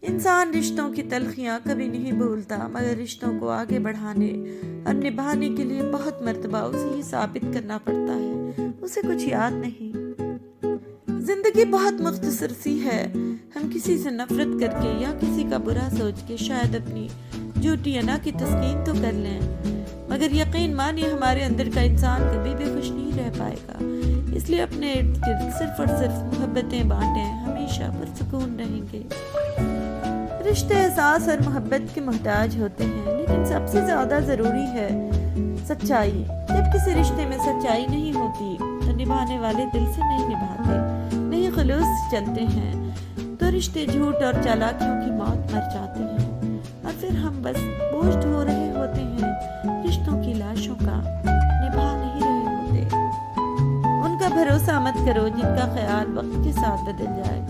انسان رشتوں کی تلخیاں کبھی نہیں بھولتا، مگر رشتوں کو آگے بڑھانے اور نبھانے کے لیے بہت مرتبہ اسے یہ ثابت کرنا پڑتا ہے اسے کچھ یاد نہیں۔ زندگی بہت مختصر سی ہے، ہم کسی سے نفرت کر کے یا کسی کا برا سوچ کے شاید اپنی جھوٹی انا کی تسکین تو کر لیں، مگر یقین مانیے ہمارے اندر کا انسان کبھی بھی خوش نہیں رہ پائے گا۔ اس لیے اپنے ارد گرد صرف اور صرف محبتیں بانٹیں، ہمیشہ پرسکون رہیں گے۔ رشتے احساس اور محبت کے محتاج ہوتے ہیں، لیکن سب سے زیادہ ضروری ہے سچائی۔ جب کسی رشتے میں سچائی نہیں ہوتی تو نبھانے والے دل سے نہیں نبھاتے، نہیں خلوص سے چلتے ہیں، تو رشتے جھوٹ اور چالاکیوں کی موت مر جاتے ہیں، اور پھر ہم بس بوجھ ڈھو رہے ہوتے ہیں رشتوں کی لاشوں کا، نبھا نہیں رہے ہوتے۔ ان کا بھروسہ مت کرو جن کا خیال وقت کے ساتھ بدل جائے،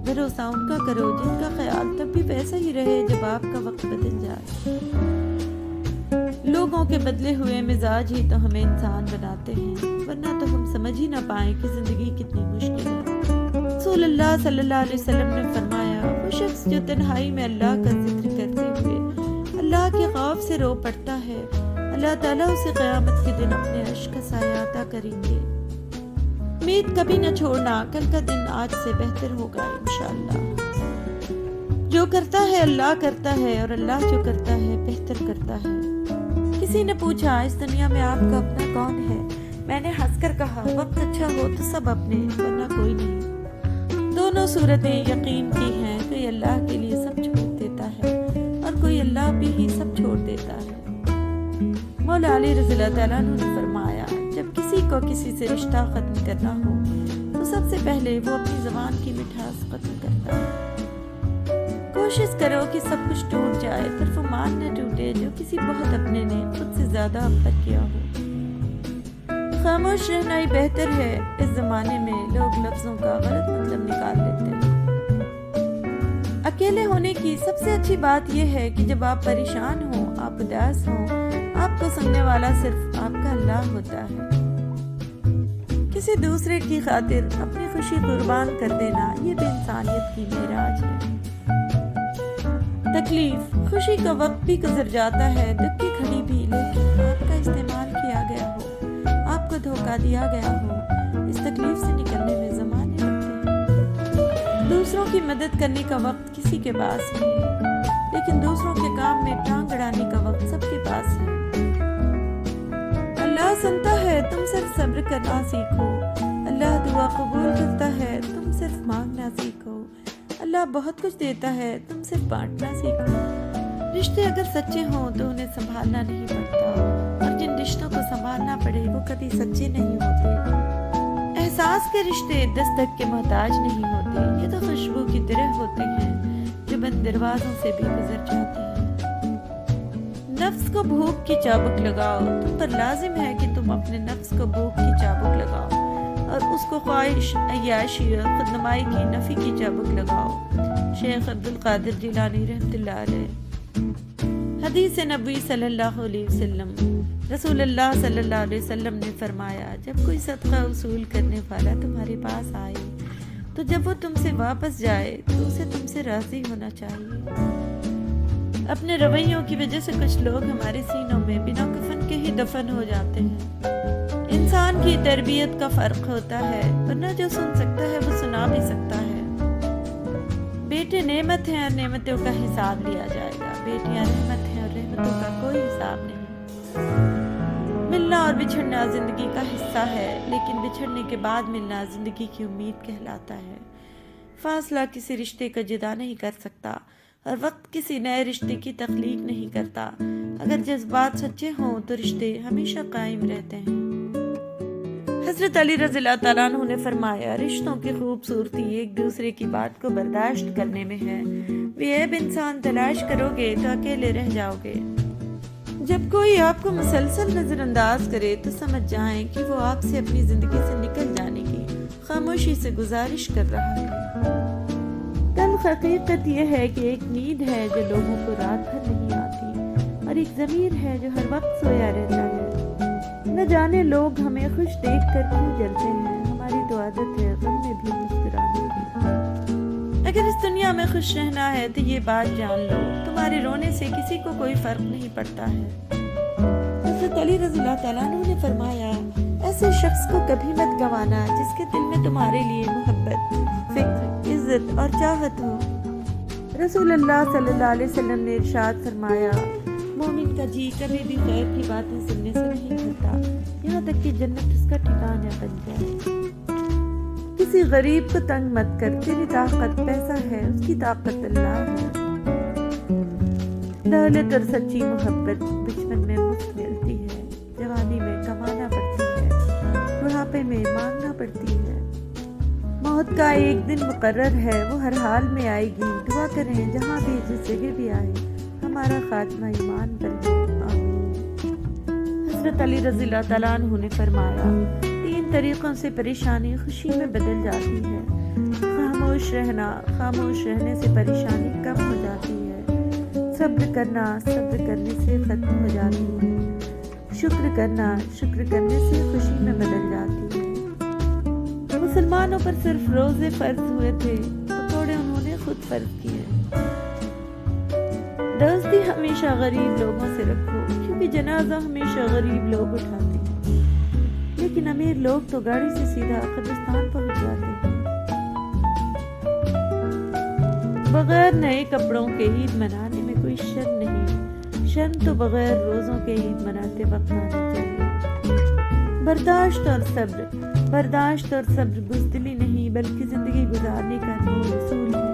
بھروسہ ان کا کرو جن کا خیال تب بھی ویسا ہی رہے جب آپ کا وقت بدل جائے۔ لوگوں کے بدلے ہوئے مزاج ہی تو ہمیں انسان بناتے ہیں، ورنہ تو ہم سمجھ ہی نہ پائیں کہ زندگی کتنی مشکل ہے۔ رسول اللہ صلی اللہ علیہ وسلم نے فرمایا، وہ شخص جو تنہائی میں اللہ کا ذکر کرتے ہوئے اللہ کے خوف سے رو پڑتا ہے، اللہ تعالیٰ اسے قیامت کے دن اپنے عرش کا سایہ عطا کریں گے۔ امید کبھی نہ چھوڑنا، کل کا دن آج سے بہتر ہوگا انشاءاللہ۔ جو کرتا ہے اللہ کرتا ہے، اور اللہ جو کرتا ہے بہتر کرتا ہے۔ کسی نے پوچھا، اس دنیا میں آپ کا اپنا کون ہے؟ میں نے ہنس کر کہا، وقت اچھا ہو تو سب اپنے، ورنہ کوئی نہیں۔ دونوں صورتیں یقین کی ہیں، کوئی اللہ کے لیے سب چھوڑ دیتا ہے اور کوئی اللہ بھی ہی سب چھوڑ دیتا ہے۔ مولا علی رضی اللہ تعالیٰ عنہ نے فرمایا، جب کسی کو کسی سے رشتہ ختم کرنا ہو تو سب سے پہلے وہ اپنی زبان کی مٹھاس ختم کرتا ہے۔ کوشش کرو کہ سب کچھ ٹوٹ جائے، پر وہ مان نہ ٹوٹے جو کسی بہت اپنے نے خود سے زیادہ اب تک کیا ہو۔ خاموش رہنا ہی بہتر ہے، اس زمانے میں لوگ لفظوں کا غلط مطلب نکال لیتے ہیں۔ اکیلے ہونے کی سب سے اچھی بات یہ ہے کہ جب آپ پریشان ہوں، آپ اداس ہوں، آپ کو سننے والا صرف آپ کا اللہ ہوتا ہے۔ کسی دوسرے کی خاطر اپنی خوشی قربان کر دینا، یہ بھی انسانیت کی معراج ہے۔ تکلیف خوشی کا وقت بھی گزر جاتا ہے، دکھ کی گھڑی بھی، لیکن آپ کا استعمال کیا گیا ہو، آپ کو دھوکہ دیا گیا ہو، اس تکلیف سے نکلنے میں زمانے لگتے ہیں۔ دوسروں کی مدد کرنے کا وقت کسی کے پاس نہیں ہے، لیکن دوسروں کے کام میں ٹانگ اڑانے کا وقت سب کے پاس ہے۔ اللہ سنتا ہے، تم صرف صبر کرنا سیکھو۔ اللہ دعا قبول کرتا ہے، تم صرف مانگنا سیکھو۔ اللہ بہت کچھ دیتا ہے، تم صرف بانٹنا سیکھو۔ رشتے اگر سچے ہوں تو انہیں سنبھالنا نہیں پڑتا، اور جن رشتوں کو سنبھالنا پڑے وہ کبھی سچے نہیں ہوتے۔ احساس کے رشتے دستک کے محتاج نہیں ہوتے، یہ تو خوشبو کی طرح ہوتے ہیں جو بند دروازوں سے بھی گزر جاتے ہیں۔ نفس کو بھوک کی چابک لگاؤ، تم پر لازم ہے کہ تم اپنے نفس کو بھوک کی چابک لگاؤ، اور اس کو خواہش، عیاشی اور خودنمائی کی نفی کی چابک لگاؤ۔ شیخ عبدالقادر جیلانی رحمۃ اللہ علیہ۔ حدیث نبوی صلی اللہ علیہ وسلم، رسول اللہ صلی اللہ علیہ وسلم نے فرمایا، جب کوئی صدقہ وصول کرنے والا تمہارے پاس آئے تو جب وہ تم سے واپس جائے تو اسے تم سے راضی ہونا چاہیے۔ اپنے رویوں کی وجہ سے کچھ لوگ ہمارے سینوں میں بنا کفن کے ہی دفن ہو جاتے ہیں۔ انسان کی تربیت کا فرق ہوتا ہے، ورنہ جو سن سکتا ہے وہ سنا بھی سکتا ہے۔ بیٹے نعمت ہیں اور نعمتوں کا حساب لیا جائے گا، بیٹیاں رحمت ہیں اور رحمتوں کا کوئی حساب نہیں۔ ملنا اور بچھڑنا زندگی کا حصہ ہے، لیکن بچھڑنے کے بعد ملنا زندگی کی امید کہلاتا ہے۔ فاصلہ کسی رشتے کا جدا نہیں کر سکتا، اور وقت کسی نئے رشتے کی تخلیق نہیں کرتا۔ اگر جذبات سچے ہوں تو رشتے ہمیشہ قائم رہتے ہیں۔ حضرت علی رضی اللہ تعالیٰ عنہ نے فرمایا، رشتوں کی خوبصورتی ایک دوسرے کی بات کو برداشت کرنے میں ہے۔ بے عیب انسان تلاش کرو گے تو اکیلے رہ جاؤ گے۔ جب کوئی آپ کو مسلسل نظر انداز کرے تو سمجھ جائیں کہ وہ آپ سے اپنی زندگی سے نکل جانے کی خاموشی سے گزارش کر رہا ہے۔ تلخ حقیقت یہ ہے کہ ایک نیند ہے جو لوگوں کو رات بھر نہیں آتی، اور ایک ضمیر ہے جو ہر وقت سویا رہتا ہے۔ نہ جانے لوگ ہمیں خوش دیکھ کر کیوں جلتے ہیں، ہماری تو عادت ہے غم میں بھی مسکرانے کی۔ اگر اس دنیا میں خوش رہنا ہے تو یہ بات جان لو، تمہارے رونے سے کسی کو کوئی فرق نہیں پڑتا ہے۔ حضرت علی رضی اللہ تعالیٰ عنہ نے فرمایا، ایسے شخص کو کبھی مت گنوانا جس کے دل میں تمہارے لیے محبت، فکر، عزت اور چاہت ہو۔ رسول اللہ صلی اللہ علیہ وسلم نے ارشاد فرمایا، مومن کا جی کبھی بھی خیر کی باتیں سننے سے نہیں بھرتا یہاں تک کہ جنت اس کا ٹھکانہ بن جائے۔ کسی غریب کو تنگ مت کر، تیری طاقت پیسہ ہے، اس کی طاقت اللہ ہے۔ دولت اور سچی محبت بچپن میں مفت ملتی ہے، جوانی میں کمانا پڑتی ہے، بڑھاپے میں مانگنا پڑتی ہے۔ موت کا ایک دن مقرر ہے، وہ ہر حال میں آئے گی۔ دعا کریں جہاں بھی جس جگہ بھی آئے ہمارا خاتمہ ایمان پر ہو، آمین۔ حضرت علی رضی اللہ تعالیٰ عنہ نے فرمایا، 3 طریقوں سے پریشانی خوشی میں بدل جاتی ہے۔ خاموش رہنا، خاموش رہنے سے پریشانی کم ہو جاتی ہے۔ صبر کرنا، صبر کرنے سے ختم ہو جاتی ہے۔ شکر کرنا، شکر کرنے سے خوشی میں بدل جاتی ہے۔ مسلمانوں پر صرف روزے فرض ہوئے تھے، پکوڑے انہوں نے خود فرض کیے۔ دوستی ہمیشہ غریب لوگوں سے رکھو، کیونکہ جنازہ ہمیشہ غریب لوگ اٹھاتے ہیں، لیکن امیر لوگ تو گاڑی سے سیدھا قبرستان پہنچ جاتے ہیں۔ بغیر نئے کپڑوں کے عید منانے میں کوئی شرم نہیں، شرم تو بغیر روزوں کے عید مناتے وقت آنی چاہیے۔ برداشت اور صبر، برداشت اور صبر بزدلی نہیں بلکہ زندگی گزارنے کا نور اصول ہے۔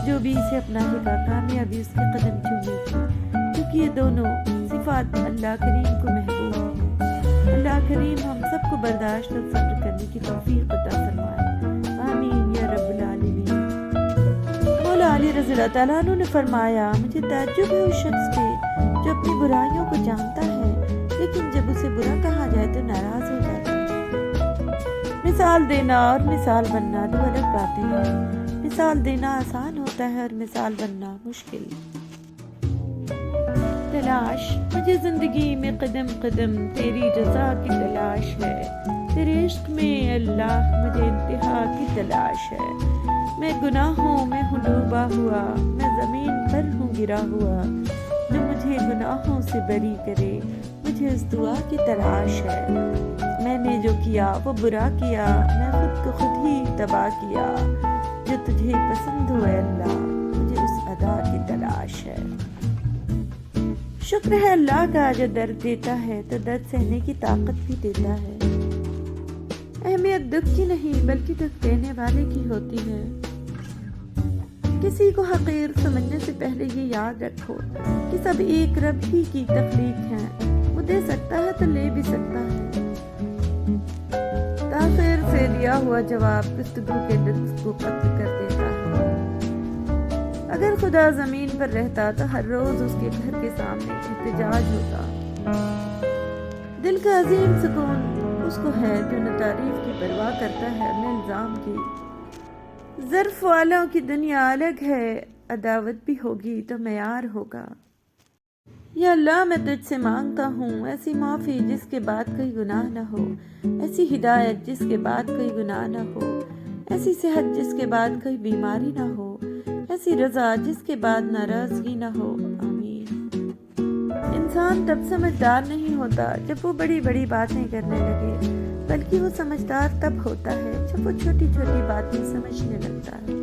جو بھی اسے اپنا ہوگا کامیابی اس کے قدم چومے گی، کیونکہ یہ دونوں صفات اللہ کریم کو محبوب ہیں۔ اللہ کریم ہم سب کو برداشت اور صبر کرنے کی توفیق عطا فرمائے، آمین یا رب العالمین۔ مولا علی رضی اللہ تعالیٰ عنہ نے فرمایا، مجھے تعجب ہے اس شخص پہ جو اپنی برائیوں کو جانتا ہے لیکن جب اسے برا کہا جائے تو ناراض ہو جاتا ہے۔ مثال دینا اور مثال بننا 2 الگ باتیں ہیں۔ مثال دینا آسان ہوتا ہے اور مثال بننا مشکل۔ تلاش، مجھے زندگی میں قدم قدم تیری رضا کی تلاش ہے، تیرے عشق میں اللہ مجھے انتہا کی تلاش ہے۔ میں گناہوں میں ہوں ڈوبا ہوا، میں زمین پر ہوں گرا ہوا، جو مجھے گناہوں سے بری کرے، مجھے اس دعا کی تلاش ہے۔ میں نے جو کیا وہ برا کیا، میں خود کو خود ہی تباہ کیا، جو تجھے پسند ہو اے اللہ، مجھے اس ادا کی تلاش ہے۔ شکر ہے اللہ کا جو درد دیتا ہے تو درد سہنے کی طاقت بھی دیتا ہے۔ اہمیت دکھ کی نہیں بلکہ دکھ دینے والے کی ہوتی ہے۔ کسی کو حقیر سمجھنے سے پہلے یہ یاد رکھو کہ سب ایک رب ہی کی تخلیق ہیں، وہ دے سکتا ہے تو لے بھی سکتا ہے۔ تاخیر سے دیا ہوا جواب گفتگو کے لطف کو قتل کر دیتا ہے۔ اگر خدا زمین پر رہتا تو ہر روز اس کے گھر کے سامنے احتجاج ہوتا۔ دل کا عظیم سکون اس کو ہے جو نہ تعریف کی پرواہ کرتا ہے نہ الزام کی۔ ظرف والوں کی دنیا الگ ہے، عداوت بھی ہوگی تو معیار ہوگا۔ یا اللہ میں تجھ سے مانگتا ہوں ایسی معافی جس کے بعد کوئی گناہ نہ ہو، ایسی ہدایت جس کے بعد کوئی گناہ نہ ہو، ایسی صحت جس کے بعد کوئی بیماری نہ ہو، ایسی رضا جس کے بعد ناراضگی نہ ہو، آمین۔ انسان تب سمجھدار نہیں ہوتا جب وہ بڑی بڑی باتیں کرنے لگے، بلکہ وہ سمجھدار تب ہوتا ہے جب وہ چھوٹی چھوٹی باتیں سمجھنے لگتا ہے۔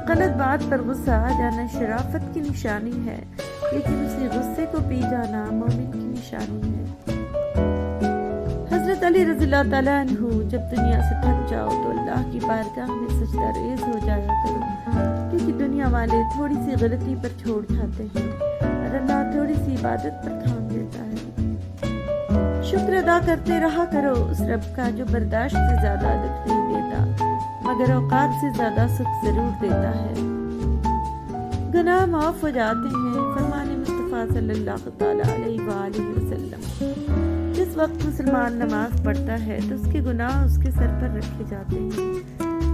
غلط بات پر غصہ آ جانا شرافت کی نشانی ہے، لیکن اسی غصے کو پی جانا مومن کی نشانی ہے۔ حضرت علی رضی اللہ تعالیٰ عنہ جب دنیا سے تھک جاؤ تو اللہ کی بارگاہ میں سجدہ ریز ہو جایا کرو، کیونکہ دنیا والے تھوڑی سی غلطی پر چھوڑ جاتے ہیں اور اللہ تھوڑی سی عبادت پر تھام دیتا ہے۔ شکر ادا کرتے رہا کرو اس رب کا جو برداشت سے زیادہ دکھ نہیں دیتا مگر اوقات سے زیادہ سکھ ضرور دیتا ہے۔ گناہ معاف ہو جاتے ہیں، فرمان مصطفیٰ صلی اللہ تعالیٰ علیہ وآلہ وسلم۔ جس وقت مسلمان نماز پڑھتا ہے تو اس کے گناہ اس کے سر پر رکھے جاتے ہیں،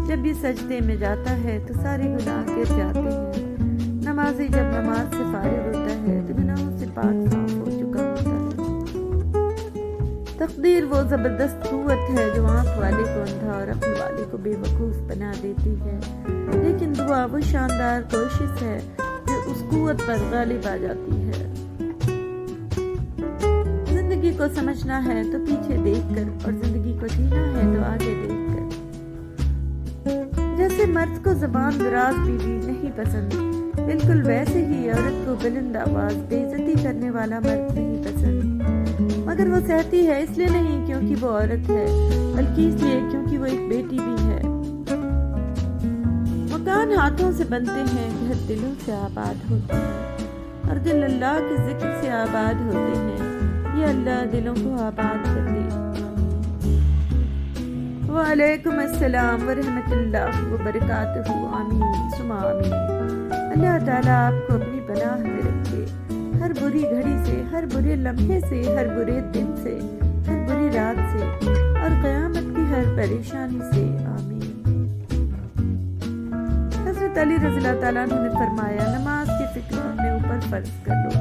جب یہ سجدے میں جاتا ہے تو سارے گناہ گر جاتے ہیں۔ نمازی جب نماز سے فارغ ہوتا ہے تو گناہوں سے پاک صاف ہو چکا ہوتا ہے۔ تقدیر وہ زبردست قوت ہے جو آنکھ والے کو اندھا اور عقل والے کو بے وقوف بنا دیتی ہے، لیکن دعا وہ شاندار کوشش ہے جو اس قوت پر غالب آ جاتی ہے۔ زندگی کو سمجھنا ہے تو پیچھے دیکھ کر، اور زندگی کو جینا ہے تو آگے دیکھ کر۔ جیسے مرد کو زبان دراز بیوی نہیں پسند، بالکل ویسے ہی عورت کو بلند آواز بے عزتی کرنے والا مرد نہیں پسند، مگر وہ سہتی ہے اس لیے نہیں کیونکہ وہ عورت ہے، بلکہ اس لیے کیونکہ وہ ایک بیٹی بھی ہے۔ مکان ہاتھوں سے بنتے ہیں، گھر دلوں سے آباد ہوتے ہیں، اور دل اللہ کے ذکر سے آباد ہوتے ہیں۔ یہ اللہ دلوں کو آباد کر دے۔ وعلیکم السلام ورحمۃ اللہ وبرکاتہ۔ آمین ثم آمین۔ اللہ تعالیٰ آپ کو اپنی پناہ میں رکھے، ہر بری گھڑی سے، ہر برے لمحے سے، ہر برے دن سے، ہر بری رات سے، اور قیامت کی ہر پریشانی سے۔ آمین۔ حضرت علی رضی اللہ تعالیٰ عنہ نے فرمایا، نماز کی فکر اپنے اوپر فرض کر لو،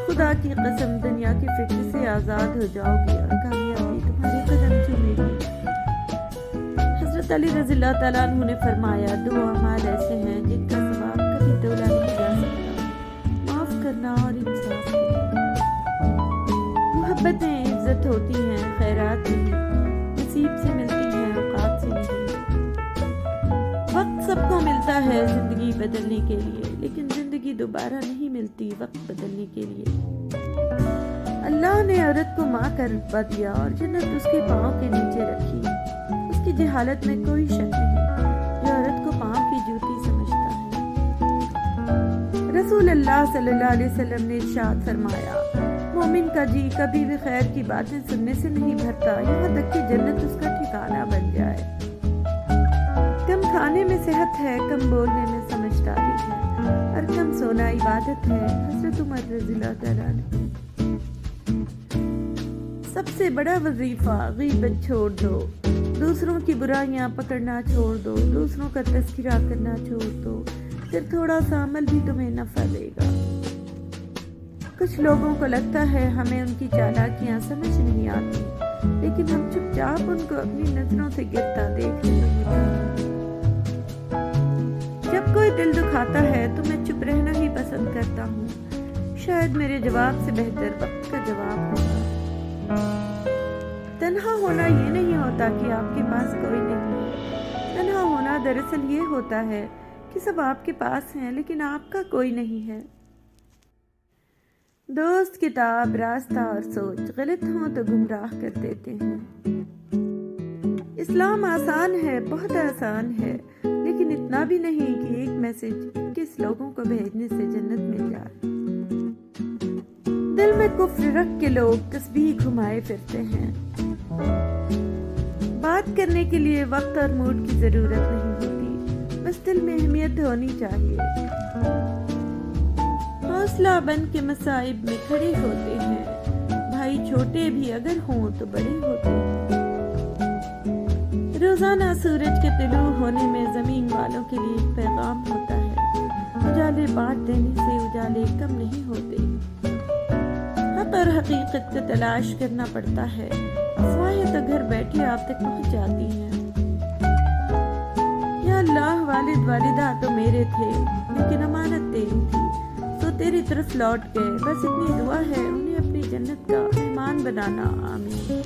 خدا کی قسم دنیا کی فکر سے آزاد ہو جاؤ گے اور کامیابی تمہارے قدم چومے گی۔ حضرت علی رضی اللہ تعالیٰ عنہ نے فرمایا، دو اعمال ایسے ہیں جن کا ثواب کبھی تولا نہیں جا سکتا، معاف کرنا اور انصاف کرنا۔ محبتیں عزت ہوتی ہیں، خیرات نہیں، نصیب سے ملتی ہیں، اوقات سے نہیں۔ وقت سب کو ملتا ہے زندگی بدلنے کے لیے، لیکن زندگی دوبارہ نہیں ملتی وقت بدلنے کے لیے۔ اللہ نے عورت کو ماں کا رتبہ دیا اور جنت اس کے پاؤں کے نیچے رکھی۔ اس کی جہالت میں کوئی شک نہیں جو عورت کو پاؤں کی جوتی سمجھتا ہے۔ رسول اللہ صلی اللہ علیہ وسلم نے ارشاد فرمایا، مومن کا جی کبھی بھی خیر کی باتیں سننے سے نہیں بھرتا یہاں تک کہ جنت اس کا ٹھکانہ بن جائے۔ کم کھانے میں صحت ہے، کم بولنے میں سمجھداری ہے، اور کم سونا عبادت ہے۔ حضرت عمر رضی اللہ تعالیٰ عنہ۔ سب سے بڑا وظیفہ غیبت چھوڑ دو، دوسروں کی برائیاں پکڑنا چھوڑ دو، دوسروں کا تذکرہ کرنا چھوڑ دو، پھر تھوڑا سا عمل بھی تمہیں نفع دے گا۔ کچھ لوگوں کو لگتا ہے ہمیں ان کی چالاکیاں سمجھ نہیں آتی، لیکن ہم چپ چاپ ان کو اپنی نظروں سے گرتا دیکھ رہے ہیں۔ جب کوئی دل دکھاتا ہے تو میں چپ رہنا ہی پسند کرتا ہوں، شاید میرے جواب سے بہتر وقت کا جواب ہوگا۔ تنہا ہونا یہ نہیں ہوتا کہ آپ کے پاس کوئی نہیں ہے، تنہا ہونا دراصل یہ ہوتا ہے کہ سب آپ کے پاس ہیں لیکن آپ کا کوئی نہیں ہے۔ دوست، کتاب، راستہ اور سوچ غلط ہوں تو گمراہ کر دیتے ہیں۔ اسلام آسان ہے، بہت آسان ہے، لیکن اتنا بھی نہیں کہ ایک میسج 21 لوگوں کو بھیجنے سے جنت مل جائے۔ دل میں کفر رکھ کے لوگ تسبیح گھمائے پھرتے ہیں۔ بات کرنے کے لیے وقت اور موڈ کی ضرورت نہیں ہوتی، بس دل میں اہمیت ہونی چاہیے۔ حوصلہ بن کے مصائب میں کھڑے ہوتے ہیں، بھائی چھوٹے بھی اگر ہوں تو بڑے ہوتے ہیں۔ روزانہ سورج کے طلوع ہونے میں زمین والوں کے لیے ایک پیغام ہوتا ہے، اجالے بانٹ دینے سے اجالے کم نہیں ہوتے۔ حق اور حقیقت کا تلاش کرنا پڑتا ہے، افواہیں تو گھر بیٹھے آپ تک پہنچ جاتی ہیں۔ یا اللہ، والد والدہ تو میرے تھے لیکن امانت تیری تھی، تو تیری طرف لوٹ گئے، بس اتنی دعا ہے انہیں اپنی جنت کا مہمان بنانا۔ آمین۔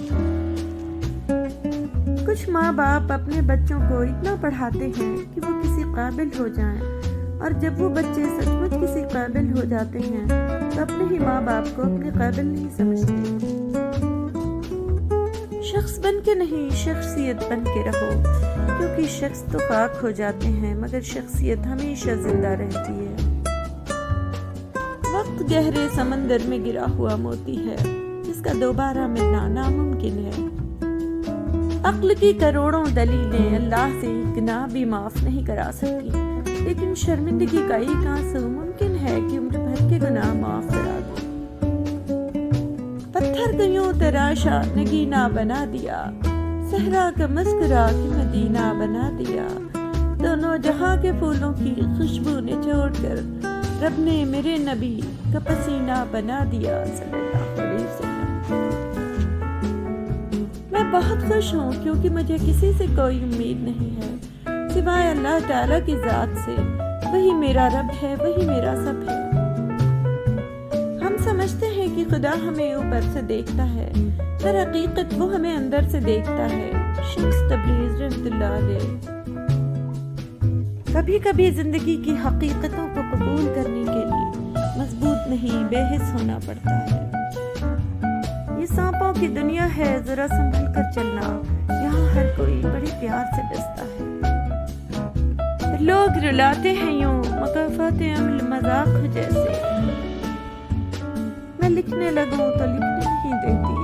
کچھ ماں باپ اپنے بچوں کو اتنا پڑھاتے ہیں کہ وہ کسی قابل ہو جائیں، اور جب وہ بچے سچ مچ کسی قابل ہو جاتے ہیں تو اپنے ہی ماں باپ کو اپنے قابل نہیں سمجھتے۔ شخص بن کے نہیں، شخصیت بن کے رہو، کیونکہ شخص تو خاک ہو جاتے ہیں مگر شخصیت ہمیشہ زندہ رہتی ہے۔ وقت گہرے سمندر میں گرا ہوا موتی ہے جس کا دوبارہ ملنا ناممکن ہے۔ عقل کی کروڑوں دلیلیں اللہ سے ایک گناہ بھی معاف نہیں کرا سکتی، لیکن شرمندگی کا ایک آنسو ممکن ہے کہ عمر بھر کے گناہ معاف کرا دے۔ پتھر کو یوں تراشا نگینہ بنا دیا، صحرا کا مسکرا کے مدینہ بنا دیا، دونوں جہاں کے پھولوں کی خوشبو نچوڑ کر رب نے میرے نبی کا پسینہ بنا دیا، صلی اللہ علیہ وسلم۔ میں بہت خوش ہوں کیونکہ مجھے کسی سے کوئی امید نہیں ہے سوائے اللہ تعالیٰ کی ذات سے۔ وہی میرا رب ہے، وہی میرا سب ہے۔ ہم سمجھتے ہیں کہ خدا ہمیں اوپر سے دیکھتا ہے، پر حقیقت وہ ہمیں اندر سے دیکھتا ہے۔ شمس تبریز رحمۃ اللہ علیہ۔ کبھی کبھی زندگی کی حقیقتوں کو قبول کرنے کے لیے مضبوط نہیں بے حس ہونا پڑتا ہے۔ یہ سانپوں کی دنیا ہے، ذرا سنبھل کر چلنا، یہاں ہر کوئی بڑے پیار سے ڈستا ہے۔ لوگ رلاتے ہیں یوں مقافات عمل مذاق جیسے، میں لکھنے لگوں تو لکھنے نہیں دیتی ہے،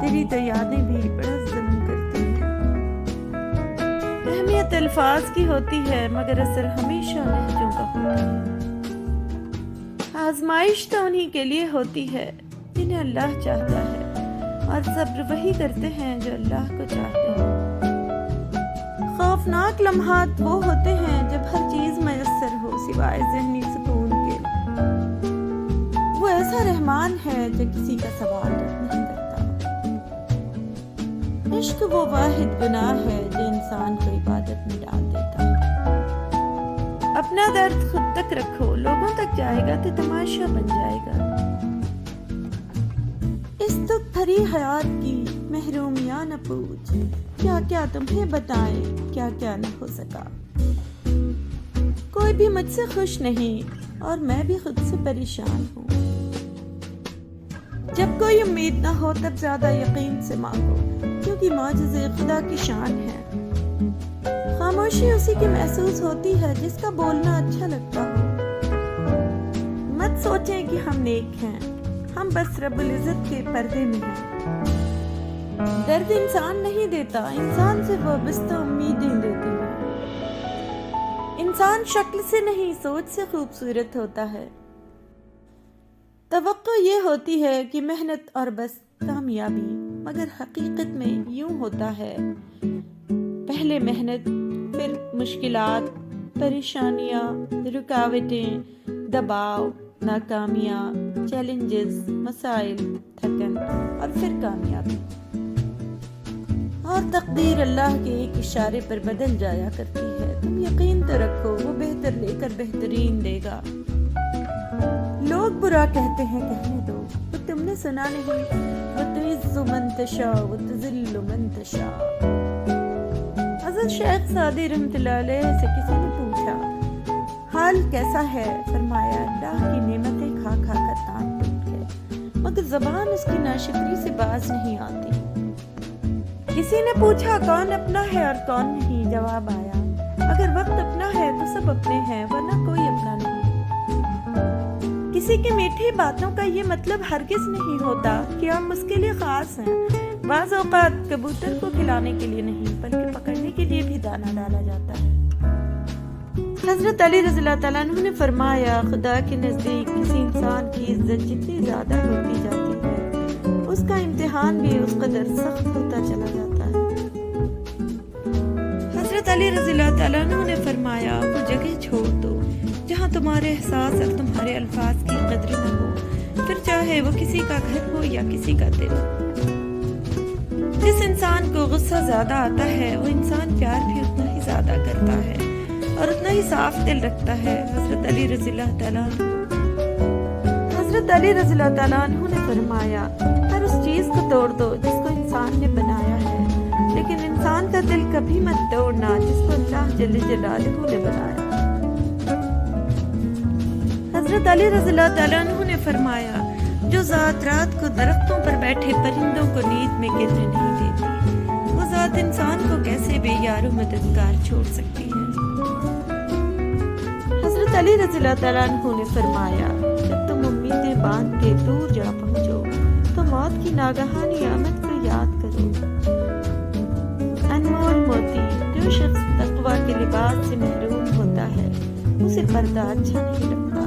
تیری تو یادیں بھی بڑا ظلم کرتی ہیں۔ اہمیت الفاظ کی ہوتی ہے مگر اثر ہمیشہ لہجوں کا ہوتا ہے۔ آزمائش تو انہی کے لیے ہوتی ہے جنہیں اللہ چاہتا ہے، اور صبر وہی کرتے ہیں جو اللہ کو چاہتے ہیں۔ خوفناک لمحات وہ ہوتے ہیں جب ہر چیز میسر ہو سوائے ذہنی سکون کے۔ وہ ایسا رحمان ہے جو کسی کا سوال نہیں کرتا۔ عشق وہ واحد گناہ ہے جو انسان کو عبادت میں ڈال دیتا ہے۔ اپنا درد خود تک رکھو، لوگوں تک جائے گا تو تماشا بن جائے گا۔ اس دکھ بھری حیات کی محرومیاں نہ پوچھ، کیا کیا تمہیں بتائیں، کیا کیا نہ ہو سکا۔ کوئی بھی مجھ سے خوش نہیں اور میں بھی خود سے پریشان ہوں۔ جب کوئی امید نہ ہو تب زیادہ یقین سے مانگو، کیونکہ معجزے خدا کی شان ہے۔ خاموشی اسی کی محسوس ہوتی ہے جس کا بولنا اچھا لگتا ہو۔ مت سوچیں کہ ہم نیک ہیں، ہم بس رب العزت کے پردے میں ہیں۔ درد انسان نہیں دیتا، انسان سے وابستہ امیدیں دیتی ہیں۔ انسان شکل سے نہیں سوچ سے خوبصورت ہوتا ہے۔ توقع یہ ہوتی ہے کہ محنت اور بس کامیابی، مگر حقیقت میں یوں ہوتا ہے، پہلے محنت، پھر مشکلات، پریشانیاں، رکاوٹیں، دباؤ، ناکامیاں، چیلنجز، مسائل، تھکن اور پھر کامیابی۔ اور تقدیر اللہ کے ایک اشارے پر بدل جایا کرتی ہے۔ تم یقین تو رکھو وہ بہتر لے کر بہترین دے گا۔ لوگ برا کہتے ہیں، کہنے دو، تو تم نے سنا نہیں، وَتُعِزُّ مَن تَشَاءُ وَتُذِلُّ مَن تَشَاءُ۔ حضرت شیخ سعدی رحمۃ اللہ علیہ سے کسی نے پوچھا، حال کیسا ہے؟ فرمایا، اللہ کی نعمتیں کھا کھا کر دانت ٹوٹ گئے، مگر زبان اس کی ناشکری سے باز نہیں آتی۔ کسی نے پوچھا، کون اپنا ہے اور کون نہیں؟ جواب آیا، اگر وقت اپنا ہے تو سب اپنے ہیں، ورنہ کوئی اپنا نہیں۔ کسی کی میٹھی باتوں کا یہ مطلب ہرگز نہیں ہوتا کہ آپ اس کے لیے خاص ہیں۔ بعض اوقات کبوتر کو کھلانے کے لیے نہیں بلکہ پکڑنے کے لیے بھی دانہ ڈالا جاتا ہے۔ حضرت علی رضی اللہ تعالیٰ عنہ نے فرمایا، خدا کے نزدیک کسی انسان کی عزت جتنی زیادہ ہوتی جاتی ہے، اس کا امتحان بھی اس قدر سخت ہوتا چلا جاتا ہے۔ حضرت علی رضی اللہ تعالیٰ عنہ نے فرمایا، وہ جگہ چھوڑ دو جہاں تمہارے احساس اور تمہارے الفاظ کی قدر نہ ہو، پھر چاہے وہ کسی کا گھر ہو یا کسی کا دل۔ جس انسان کو غصہ زیادہ آتا ہے وہ انسان پیار بھی اتنا ہی زیادہ کرتا ہے اور اتنا ہی صاف دل رکھتا ہے۔ حضرت علی رضی اللہ تعالیٰ عنہ نے فرمایا، ہر اس چیز کو توڑ دو جس کو انسان نے بنایا ہے، لیکن انسان کا دل کبھی مت توڑنا جس کو اللہ جل جلالہ نے بنایا۔ حضرت علی رضی اللہ تعالیٰ عنہ نے فرمایا، جو ذات رات کو درختوں پر بیٹھے پرندوں کو نیند میں گرنے نہیں دیتی، وہ ذات انسان کو کیسے بے یار و مددگار چھوڑ سکتی ہے۔ حضرت علی رضی اللہ تعالیٰ عنہ نے فرمایا، جب تم امیدیں باندھ کے دور جا پہنچو تو موت کی ناگہانی آمد کو یاد کرو۔ انمول موتی، جو شخص تقویٰ کے لباس سے محروم ہوتا ہے اسے پردہ اچھا نہیں لگتا۔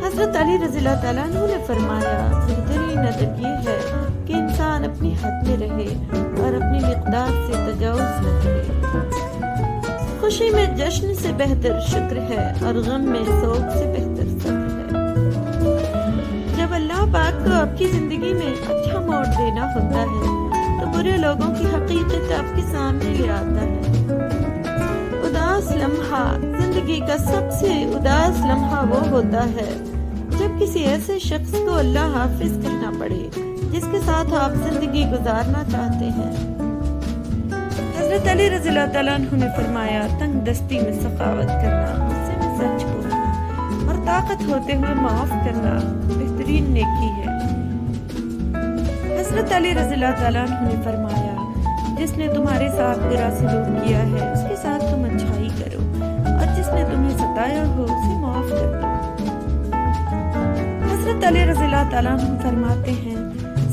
حضرت علی رضی اللہ تعالیٰ عنہ نے فرمایا، بہترین ادب یہ ہے کہ انسان اپنی حد میں رہے اور اپنی مقدار سے تجاوز نہ کرے۔ خوشی میں جشن سے بہتر شکر ہے اور غم میں سوگ سے بہتر صبر ہے۔ جب اللہ پاک کو آپ کی زندگی میں اچھا موڑ دینا ہوتا ہے تو برے لوگوں کی حقیقت آپ کے سامنے لے آتا ہے۔ اداس لمحہ، زندگی کا سب سے اداس لمحہ وہ ہوتا ہے جب کسی ایسے شخص کو اللہ حافظ کہنا پڑے جس کے ساتھ آپ زندگی گزارنا چاہتے ہیں۔ حضرت علی رضی اللہ تعالیٰ عنہ نے فرمایا، تنگ دستی میں سخاوت کرنا، غصے میں سچ بولنا اور طاقت ہوتے ہوئے معاف کرنا بہترین نیکی ہے۔ حضرت علی رضی اللہ تعالیٰ عنہ نے فرمایا، جس نے تمہارے ساتھ برا سلوک کیا ہے اس کے ساتھ تم اچھائی کرو، اور جس نے تمہیں ستایا ہو اسے معاف کر دو۔ حضرت علی رضی اللہ تعالیٰ عنہ فرماتے ہیں،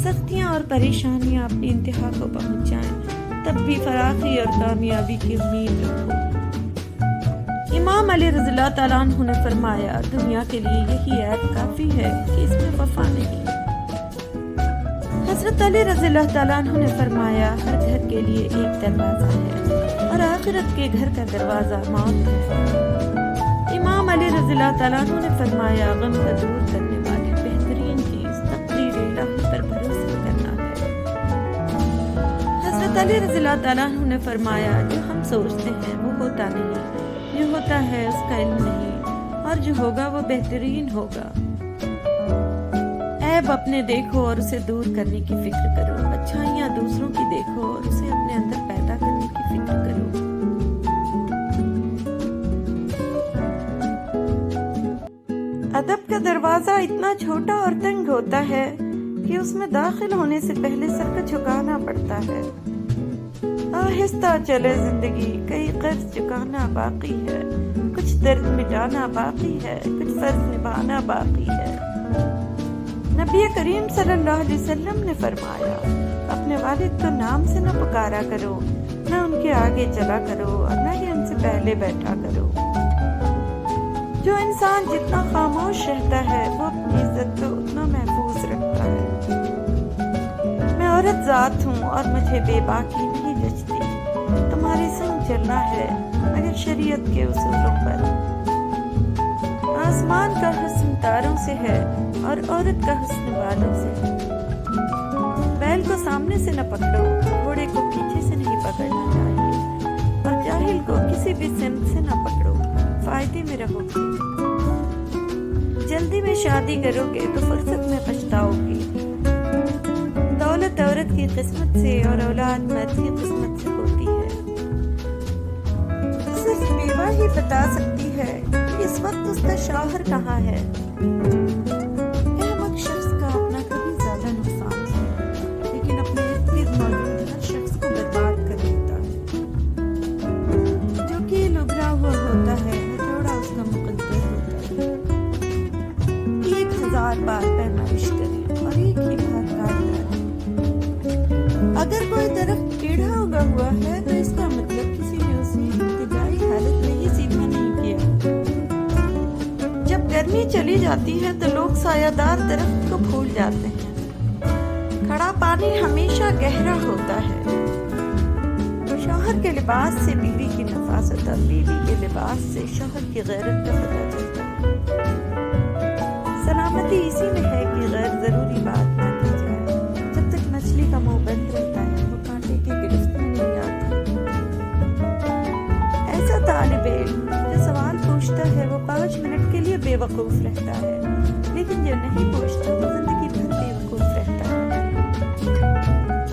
سختیاں اور پریشانیاں اپنی انتہا کو پہنچ جائیں تب بھی فراخی اور کامیابی کی امید رکھو۔ امام علی رضی اللہ تعالیٰ عنہ نے فرمایا، دنیا کے لیے یہی عیب کافی ہے کہ اس میں وفا نہیں۔ حضرت علی رضی اللہ تعالیٰ عنہ نے فرمایا، ہر گھر کے لیے ایک دروازہ ہے اور آخرت کے گھر کا دروازہ موت ہے۔ امام علی رضی اللہ تعالیٰ عنہ نے فرمایا، غم کو دور کرنے والی بہترین چیز تقدیر الہی پر بھروسہ کرنا ہے۔ حضرت علی رضی اللہ تعالیٰ عنہ نے فرمایا، جو ہم سوچتے ہیں وہ ہوتا نہیں، جو ہوتا ہے اس کا علم نہیں، اور جو ہوگا وہ بہترین ہوگا۔ عیب اپنے دیکھو اور اسے دور کرنے کی فکر کرو، اچھائیاں دوسروں کی دیکھو اور اسے اپنے اندر پیدا کرنے کی فکر کرو۔ ادب کا دروازہ اتنا چھوٹا اور تنگ ہوتا ہے کہ اس میں داخل ہونے سے پہلے سر کو جھکانا پڑتا ہے۔ آہستہ چلے زندگی، کئی قرض چکانا باقی ہے، کچھ درد مٹانا باقی ہے، کچھ فرض نبھانا باقی ہے۔ نبی کریم صلی اللہ علیہ وسلم نے فرمایا، اپنے والد کو نام سے نہ پکارا کرو، نہ ان کے آگے چلا کرو اور نہ ہی ان سے پہلے بیٹھا کرو۔ جو انسان جتنا خاموش رہتا ہے وہ اپنی عزت کو اتنا محفوظ رکھتا ہے۔ میں عورت ذات ہوں اور مجھے بے باکی نہیں جچتی، تمہارے سنگ چلنا ہے مگر شریعت کے اصولوں پر۔ آسمان کا حسن تاروں سے ہے اور عورت کا حسن بالوں سے۔ بیل کو سامنے سے نہ پکڑو، گھوڑے کو پیچھے سے نہیں پکڑنا چاہیے، اور جاہل کو کسی بھی سمت سے نہ پکڑو، فائدے میں رہو گے۔ جلدی میں شادی کرو گے تو فرصت میں پچھتاؤ گے۔ دولت عورت کی قسمت سے اور اولاد مرد کی قسمت سے ہوتی ہے۔ صرف بیوہ ہی بتا سکتی ہے کہ اس وقت اس کا شوہر کہاں ہے۔ احمق شخص کا اپنا کبھی زیادہ نقصان ہے، لیکن اپنے ارد گرد موجود ہر شخص کو برباد کر دیتا ہے۔ جو کہ لبرا ہوا ہوتا ہے ہتھوڑا اس کا مقدر ہوتا ہے۔ 1000 بار پیمائش کریں اور ایک ہی بار کاٹ ڈالیں۔ اگر کوئی درخت ٹیڑھا اگا ہوا ہے تو اس کا مطلب کسی نے اسے ابتدائی حالت میں ہی سیدھا نہیں کیا۔ جب گرمی چلی جاتی ہے تو لوگ سایہ دار درخت کو بھول جاتے ہیں۔ کھڑا پانی ہمیشہ گہرا ہوتا ہے۔ شوہر کے لباس سے بیوی کی نفاست اور بیوی کے لباس سے شوہر کی غیرت کا پتہ چلتا ہے۔ سلامتی اسی میں ہے کہ غیر ضروری بات نہ کی جائے۔ جب تک مچھلی کا منہ بند رہتا ہے وہ کانٹے کی گرفت میں نہیں آتی۔ ایسا طالب علم جو سوال پوچھتا ہے وہ 5 منٹ کے لیے بے وقوف رہتا ہے، لیکن جو نہیں پوچھتا وہ زندگی بھر بے وقوف رہتا ہے۔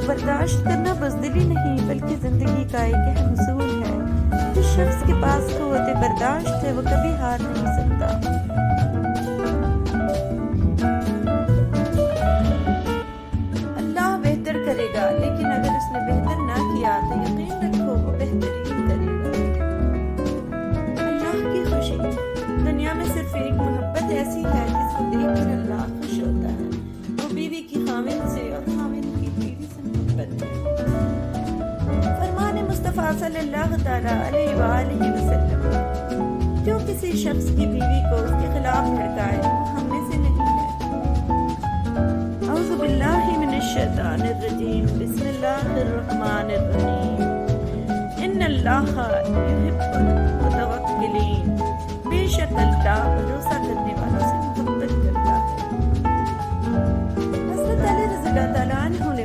برداشت کرنا بزدلی نہیں بلکہ زندگی کا ایک اہم اصول ہے۔ جس شخص کے پاس قوت برداشت ہے وہ کبھی ہار نہیں سکتا۔ اللہ بہتر کرے گا، لیکن اگر اس نے بہتر نہ کیا تو یقین رکھو وہ بہترین کرے گا۔ اللہ کی خوشی، دنیا میں صرف ایک محبت ایسی ہے جس کو دیکھ کر اللہ خوش ہوتا ہے، وہ بیوی کی خاوند سے اور خاوند کی بیوی سے محبت ہے۔ فرمان مصطفیٰ صلی اللہ تعالیٰ علیہ وآلہ وسلم، جو کسی شخص کی بیوی کو اس کے خلاف بھڑکائے وہ ہم میں سے نہیں ہے۔ اعوذ باللہ من الشیطان الرجیم، بسم اللہ الرحمن الرحیم۔ ان اللہ یحب المتوکلین، بے شک اللہ بھروسہ کرنے والوں سے محبت کرتا ہے۔ حضرت علی رضی اللہ تعالیٰ عنہ نے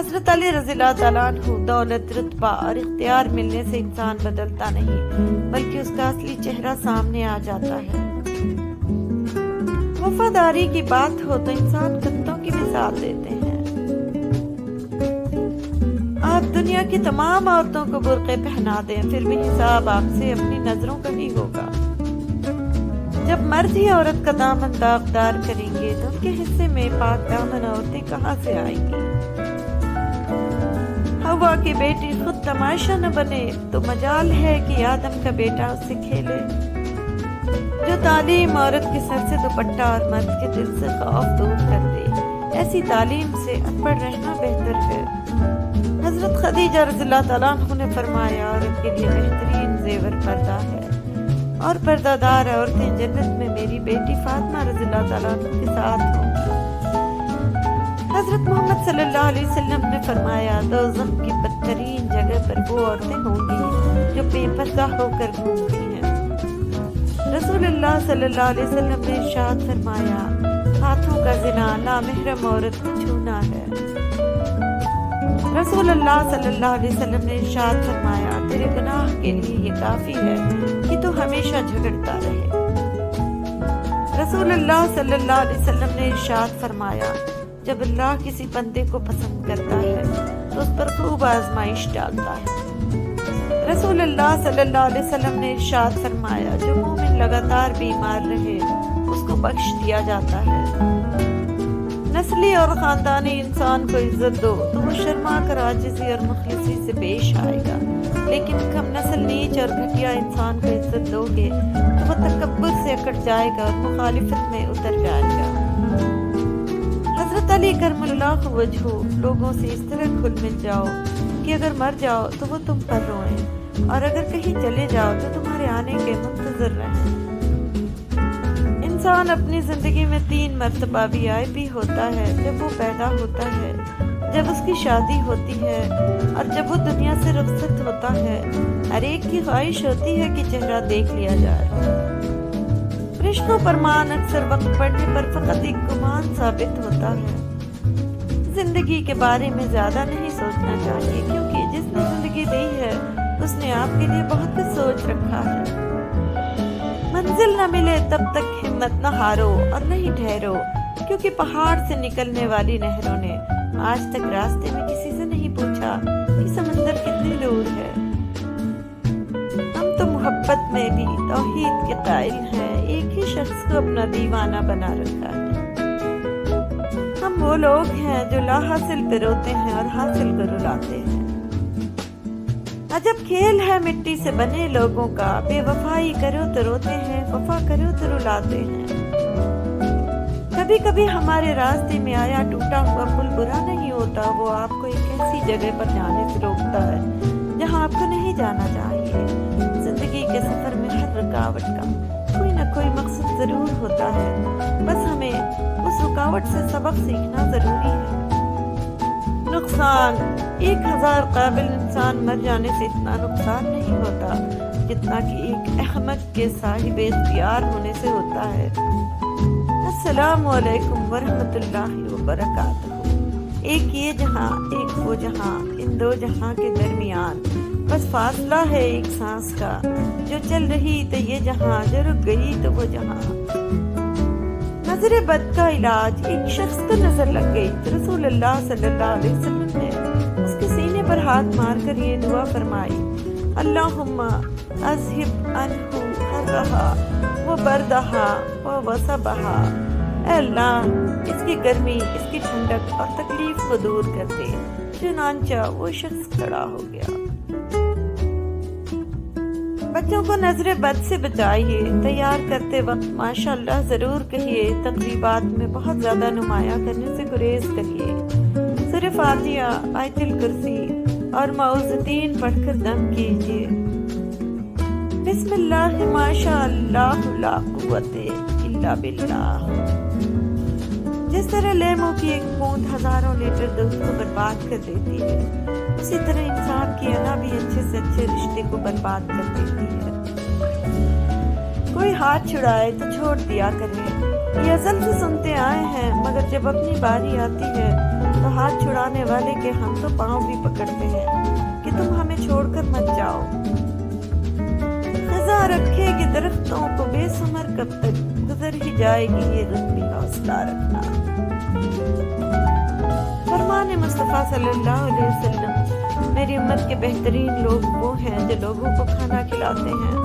حضرت علی رضی اللہ تعالیٰ عنہ دولت، رتبہ اور اختیار ملنے سے انسان بدلتا نہیں بلکہ اس کا اصلی چہرہ سامنے آ جاتا ہے۔ وفاداری کی بات ہو تو انسان کتوں کی مثال دیتے ہیں۔ آپ دنیا کی تمام عورتوں کو برقعے پہنا دیں پھر بھی حساب آپ سے اپنی نظروں کا ہی ہوگا۔ جب مرد ہی عورت کا دامن داغدار کریں گے تو ان کے حصے میں پاک دامن عورتیں کہاں سے آئیں گی؟ ہوا کی بیٹی خود تماشا نہ بنے تو مجال ہے کہ آدم کا بیٹا اس سے کھیلے۔ جو تعلیم عورت کے سر سے دوپٹہ اور مرد کے دل سے خوف دور کر دے، ایسی تعلیم سے ان پڑھ رہنا بہتر ہے۔ حضرت خدیجہ رضی اللہ تعالیٰ عنہ نے فرمایا، عورت کے لیے بہترین زیور پردہ ہے اور پردہ دار عورتیں جنت میں میری بیٹی فاطمہ رضی اللہ تعالیٰ عنہ کے ساتھ ہوں گی۔ حضرت محمد صلی اللہ علیہ وسلم نے فرمایا، دوزخ کی بدترین جگہ پر وہ عورتیں ہوں گی جو بے پردہ ہو کر گھومتی ہیں۔ رسول اللہ صلی اللہ علیہ وسلم نے ارشاد فرمایا، ہاتھوں کا زنا نامحرم عورت کو چھونا ہے۔ رسول اللہ صلی اللہ علیہ وسلم نے ارشاد فرمایا، تیرے گناہ کے لیے یہ کافی ہے کہ تو ہمیشہ جھگڑتا رہے۔ رسول اللہ صلی اللہ علیہ وسلم نے ارشاد فرمایا، جب اللہ کسی بندے کو پسند کرتا ہے تو اس پر خوب آزمائش ڈالتا ہے۔ رسول اللہ صلی اللہ علیہ وسلم نے ارشاد فرمایا، جو مومن لگاتار بیمار رہے اس کو بخش دیا جاتا ہے۔ نسلی اور خاندانی انسان کو عزت دو تو وہ شرما کر عاجزی اور مخلصی سے پیش آئے گا، لیکن کم نسل نیچ اور گھٹیا انسان کو عزت دو گے تو وہ تکبر سے اکڑ جائے گا اور مخالفت میں اتر جائے گا۔ حضرت علی کرم اللہ وجہہ لوگوں سے اس طرح گھل مل جاؤ کہ اگر مر جاؤ تو وہ تم پر روئیں اور اگر کہیں چلے جاؤ تو تمہارے آنے کے منتظر رہیں۔ انسان اپنی زندگی میں 3 مرتبہ VIP ہوتا ہے، جب وہ پیدا ہوتا ہے، جب اس کی شادی ہوتی ہے اور جب وہ دنیا سے رخصت ہوتا ہے۔ ہر ایک کی خواہش ہوتی ہے کہ چہرہ دیکھ لیا جائے۔ رشتوں پر مان اکثر وقت پڑنے پر فقط ایک گمان ثابت ہوتا ہے۔ زندگی کے بارے میں زیادہ نہیں سوچنا چاہیے، کیونکہ جس نے زندگی دی ہے اس نے آپ کے لیے بہت کچھ سوچ رکھا ہے۔ منزل نہ ملے تب تک ہمت نہ ہارو اور نہیں ٹھہرو، کیونکہ پہاڑ سے نکلنے والی نہروں نے آج تک راستے میں کسی سے نہیں پوچھا کہ سمندر کتنی دور ہے۔ ہم تو محبت میں بھی توحید کے قائل ہیں، ایک ہی شخص کو اپنا دیوانہ بنا رکھا ہے۔ ہم وہ لوگ ہیں جو لا حاصل پہ روتے ہیں اور حاصل کو رلاتے ہیں۔ عجب کھیل ہے مٹی سے بنے لوگوں کا، بے وفائی کرو تو روتے ہیں، وفا کرو تو رلاتے ہیں۔ کبھی کبھی ہمارے راستے میں آیا ٹوٹا ہوا پل برا نہیں ہوتا، وہ آپ کو ایک ایسی جگہ پر جانے سے روکتا ہے جہاں آپ کو نہیں جانا چاہیے۔ زندگی کے سفر میں ہر رکاوٹ کا کوئی نہ کوئی مقصد ضرور ہوتا ہے، بس ہمیں اس رکاوٹ سے سبق سیکھنا ضروری ہے۔ نقصان 1000 قابل انسان مر جانے سے اتنا نقصان نہیں ہوتا جتنا کہ ایک احمق کے صاحب اختیار ہونے سے ہوتا ہے۔ السلام علیکم ورحمۃ اللہ وبرکاتہ۔ ایک یہ جہاں ایک وہ جہاں، ان دو جہاں کے درمیان بس فاصلہ ہے ایک سانس کا، جو چل رہی تو یہ جہاں، جو رک گئی تو وہ جہاں۔ نظر بد کا علاج، ایک شخص کو نظر لگ گئی تو رسول اللہ صلی اللہ علیہ وسلم نے اس کے سینے پر ہاتھ مار کر یہ دعا فرمائی، اللہم اذہب عنہ حرہا و بردہا و وصبہا۔ اے اللہ اس کی گرمی، اس کی ٹھنڈک اور تکلیف کو دور کر دے۔ چنانچہ وہ شخص کھڑا ہو گیا۔ بچوں کو نظر بد سے بچائیے، تیار کرتے وقت ماشاءاللہ ضرور کہیے، تقریبات میں بہت زیادہ نمایاں کرنے سے گریز کریے۔ سورہ فاتحہ، آیت الکرسی اور معوذتین پڑھ کر دم کیجیے۔ بسم اللہ ماشاءاللہ لا قوت الا باللہ۔ جس طرح لیموں کی ایک بوند ہزاروں لیٹر دودھ کو برباد کر دیتی ہے، اسی طرح انسان کی انا بھی اچھے سے اچھے رشتے کو برباد کر دیتی ہے۔ کوئی ہاتھ چھڑائے تو چھوڑ دیا کرے، یہ ازل سے سنتے آئے ہیں، مگر جب اپنی باری آتی ہے تو ہاتھ چھڑانے والے کے ہم تو پاؤں بھی پکڑتے ہیں کہ تم ہمیں چھوڑ کر مت جاؤ۔ خزاں رکھے گی درختوں کو بے ثمر کب تک، گزر ہی جائے گی یہ رت بھی حوصلہ رکھنا۔ فرمان مصطفیٰ صلی اللہ علیہ وسلم، میری امت کے بہترین لوگ وہ ہیں جو لوگوں کو کھانا کھلاتے ہیں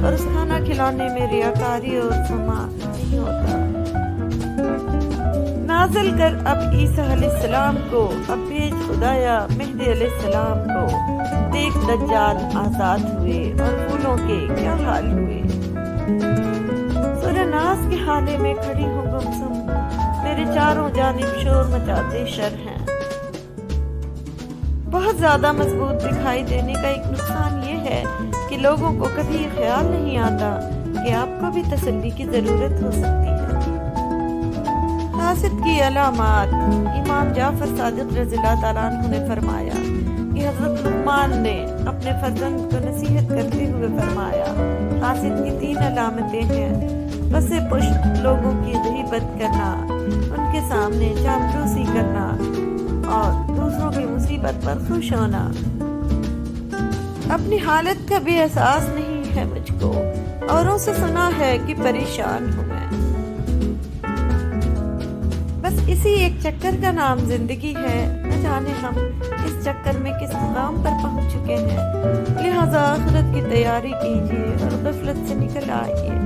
اور اس کھانا کھلانے میں ریاکاری اور سماع نہیں ہوتا۔ نازل کر اب عیسیٰ علیہ السلام کو، اب بھیج خدایا مہدی علیہ السلام کو، دیکھ دجال آزاد ہوئے اور پھولوں کے کیا حال ہوئے۔ سورہ ناس کے حالے میں کھڑی ہوں گمسم، میرے چاروں جانب شور مچاتے شر ہیں۔ بہت زیادہ مضبوط دکھائی دینے کا ایک نقصان یہ ہے کہ لوگوں کو کبھی خیال نہیں آتا کہ آپ کو بھی تسلی کی ضرورت ہو سکتی ہے۔ حاسد کی علامات، امام جعفر صادق رضی اللہ تعالیٰ عنہ نے فرمایا کہ حضرت لقمان نے اپنے فرزند کو نصیحت کرتے ہوئے فرمایا، حاسد کی 3 علامتیں ہیں، بس پشت، لوگوں کی غیبت کرنا، ان کے سامنے چاپلوسی کرنا اور دوسروں کی مصیبت پر خوش ہونا۔ اپنی حالت کا بھی احساس نہیں ہے مجھ کو، اوروں سے سنا ہے کہ پریشان ہوں میں۔ بس اسی ایک چکر کا نام زندگی ہے، نہ جانے ہم اس چکر میں کس مقام پر پہنچ چکے ہیں۔ لہذا آخرت کی تیاری کیجیے اور غفلت سے نکل آئیے۔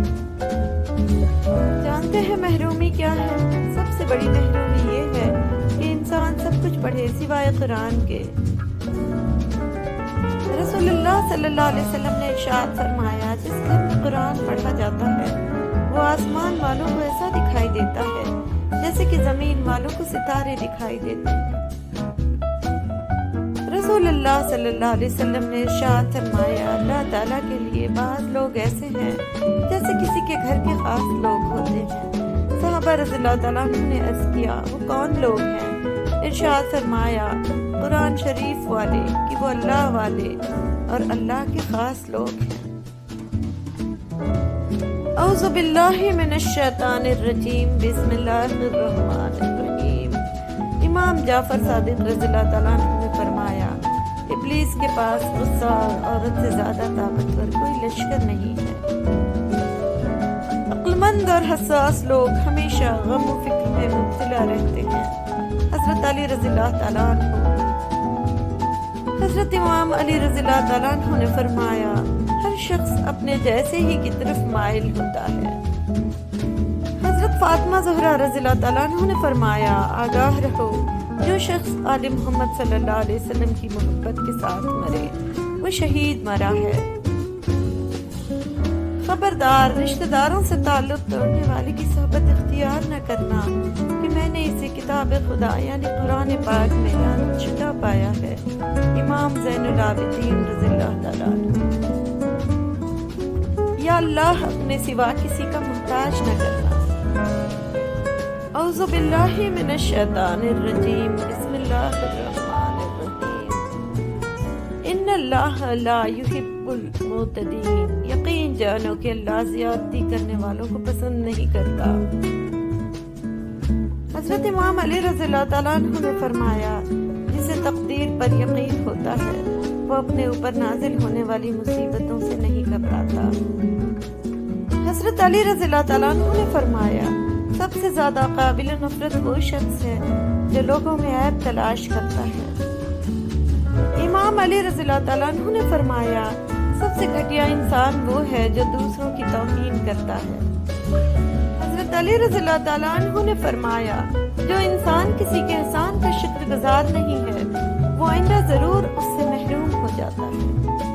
جانتے ہیں محرومی کیا ہے؟ سب سے بڑی محرومی یہ ہے کہ انسان سب کچھ پڑھے سوائے قرآن کے۔ رسول اللہ صلی اللہ علیہ وسلم نے ارشاد فرمایا، جس گھر میں قرآن پڑھا جاتا ہے وہ آسمان والوں کو ایسا دکھائی دیتا ہے جیسے کہ زمین والوں کو ستارے دکھائی دیتے ہیں۔ رسول اللہ صلی اللہ علیہ وسلم نے ارشاد فرمایا، اللہ تعالیٰ کے لیے بعض لوگ ایسے ہیں جیسے کسی کے گھر کے خاص لوگ ہوتے ہیں۔ صحابہ رضی اللہ تعالیٰ عنہ نے عرض کیا، وہ کون لوگ ہیں؟ ارشاد فرمایا، قرآن شریف والے، کہ وہ اللہ والے اور اللہ کے خاص لوگ ہیں۔ اعوذ باللہ من الشیطان الرجیم، بسم اللہ الرحمن الرحیم۔ امام جعفر صادق رضی اللہ تعالیٰ عنہ نے فرمایا، ابلیس کے پاس غصہ اور عورت سے زیادہ طاقتور کوئی لشکر نہیں ہے۔ عقلمند اور حساس لوگ ہمیشہ غم و فکر میں مبتلا رہتے ہیں۔ حضرت علی رضی اللہ تعالیٰ عنہ، حضرت امام علی رضی اللہ تعالیٰ عنہ نے فرمایا، ہر شخص اپنے جیسے ہی کی طرف مائل ہوتا ہے۔ حضرت فاطمہ زہرا رضی اللہ تعالیٰ عنہ نے فرمایا، آگاہ رہو، جو شخص آل محمد صلی اللہ علیہ وسلم کی محبت کے ساتھ مرے وہ شہید مرا ہے۔ خبردار، رشتہ داروں سے تعلق توڑنے والے کی صحبت اختیار نہ کرنا کہ میں نے اسے کتاب خدا یعنی قرآن پاک میں لعنت شدہ پایا ہے۔ امام زین العابدین رضی اللہ تعالیٰ عنہ۔ یا اللہ، اپنے سوا کسی کا محتاج نہ کرنا۔ اعوذ باللہ من الشیطان الرجیم، بسم اللہ الرحمن الرحیم۔ ان اللہ لا يحب المعتدین، یقین جانو کہ اللہ زیادتی کرنے والوں کو پسند نہیں کرتا۔ حضرت امام علی رضی اللہ تعالیٰ عنہ نے فرمایا، جسے تقدیر پر یقین ہوتا ہے وہ اپنے اوپر نازل ہونے والی مصیبتوں سے نہیں گھبراتا۔ حضرت علی رضی اللہ تعالیٰ عنہ نے فرمایا، سب سے زیادہ قابل نفرت وہ شخص ہے جو لوگوں میں عیب تلاش کرتا ہے۔ امام علی رضی اللہ تعالیٰ عنہ نے فرمایا، سب سے گھٹیا انسان وہ ہے جو دوسروں کی توہین کرتا ہے۔ حضرت علی رضی اللہ تعالیٰ عنہ نے فرمایا، جو انسان کسی کے احسان کا شکر گزار نہیں ہے وہ آئندہ ضرور اس سے محروم ہو جاتا ہے۔